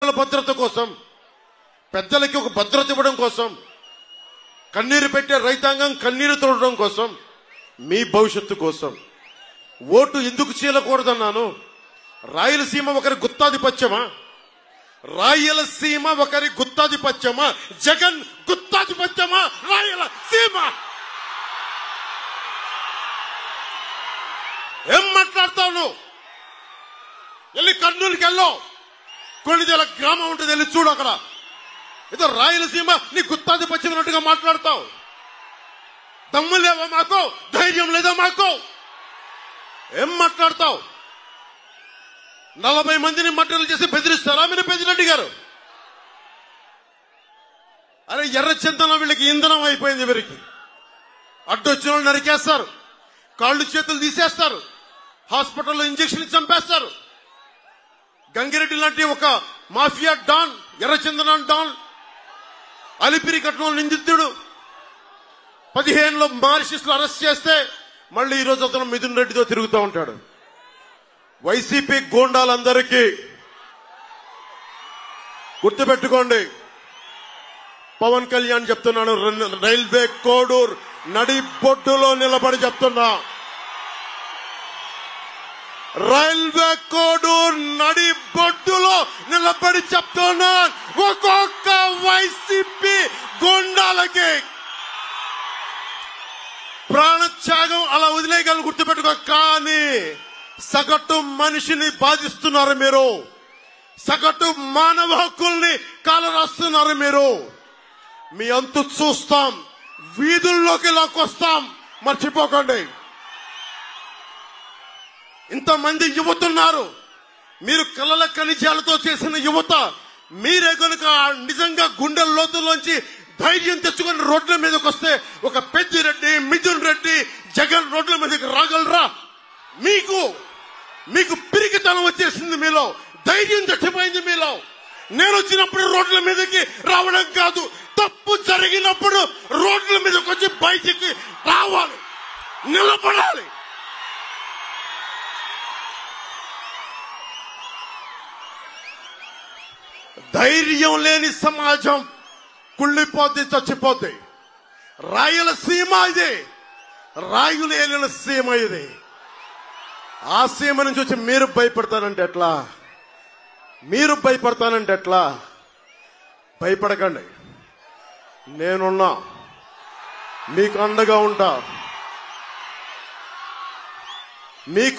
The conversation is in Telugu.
ప్రజల భద్రత కోసం, పెద్దలకి ఒక భద్రత ఇవ్వడం కోసం, కన్నీరు పెట్టే రైతాంగం కన్నీరు తోడడం కోసం, మీ భవిష్యత్తు కోసం ఓటు ఎందుకు చీలకూడదన్నాను. రాయలసీమ ఒకరి గుత్తాధిపత్యమా? రాయలసీమ ఒకరి గుత్తాధిపత్యమా? జగన్ గుత్తాధిపత్యమా రాయలసీమ? ఏం మాట్లాడతావు నువ్వు? వెళ్ళి కర్నూలుకి వెళ్ళో, కొన్నిదేల గ్రామం ఉంటుంది, వెళ్ళి చూడు. అక్కడ ఏదో రాయలసీమ నీ గుత్తాధిపత్యం అన్నట్టుగా మాట్లాడతావు. దమ్ము లేవా మాకు? ధైర్యం లేదా మాకు? ఏం మాట్లాడతావు? 40 మందిని మట్టలు చేసి బెదిరిస్తారా మీరు పెద్దిరెడ్డి గారు? అరే ఎర్రచందనం వీళ్ళకి ఇంధనం అయిపోయింది. వీరికి అడ్డొచ్చిన వాళ్ళు నరికేస్తారు, కాళ్ళు చేతులు తీసేస్తారు, హాస్పిటల్లో ఇంజక్షన్ చంపేస్తారు. గంగిరెడ్డి లాంటి ఒక మాఫియా డాన్, ఎర్రచందనం డాన్, అలిపిరి కట్నంలో నిందితుడు 15లో మారిషస్ లో అరెస్ట్ చేస్తే మళ్ళీ ఈ రోజు అతను మిథున్ రెడ్డితో తిరుగుతూ ఉంటాడు. వైసీపీ గూండాలందరికీ గుర్తుపెట్టుకోండి, పవన్ కళ్యాణ్ చెప్తున్నాను, రైల్వే కోడూరు నడి బొడ్డులో నిలబడి చెప్తున్నా, రైల్వే కోడూరు నడి బొడ్డులో నిలబడి చెప్తున్నా, ఒక్కొక్క వైసీపీ గూండాలకి ప్రాణత్యాగం అలా వదిలేయగలను, గుర్తుపెట్టుకో. కానీ సగటు మనిషిని బాధిస్తున్నారు మీరు, సగటు మానవ హక్కుల్ని కాలరాస్తున్నారు మీరు. మీ అంతు చూస్తాం, వీధుల్లోకి లాక్కొస్తాం, మర్చిపోకండి. ఇంతమంది యువతున్నారు, మీరు కలల ఖనిజాలతో చేసిన యువత. మీరే కనుక నిజంగా గుండె లోతుల్లోంచి ధైర్యం తెచ్చుకుని రోడ్ల మీదకి వస్తే ఒక పెద్దిరెడ్డి, మిథున్ రెడ్డి, జగన్ రోడ్ల మీదకి రాగలరా? మీకు పిరికితనం వచ్చేసింది, మీలో ధైర్యం చచ్చిపోయింది. మీలో నేను వచ్చినప్పుడు రోడ్ల మీదకి రావడం కాదు, తప్పు జరిగినప్పుడు రోడ్ల మీదకి వచ్చి బయటికి రావాలి, నిలబడాలి. ధైర్యం లేని సమాజం కుళ్ళిపోతే చచ్చిపోతే. రాయలసీమ ఇదే, రాయులు ఏలిన సీమ ఇది. ఆ సీమ నుంచి వచ్చి మీరు భయపడతానంటే ఎట్లా? మీరు భయపడతానంటే ఎట్లా? భయపడకండి, నేనున్నా, మీకు అండగా ఉంటా. మీకు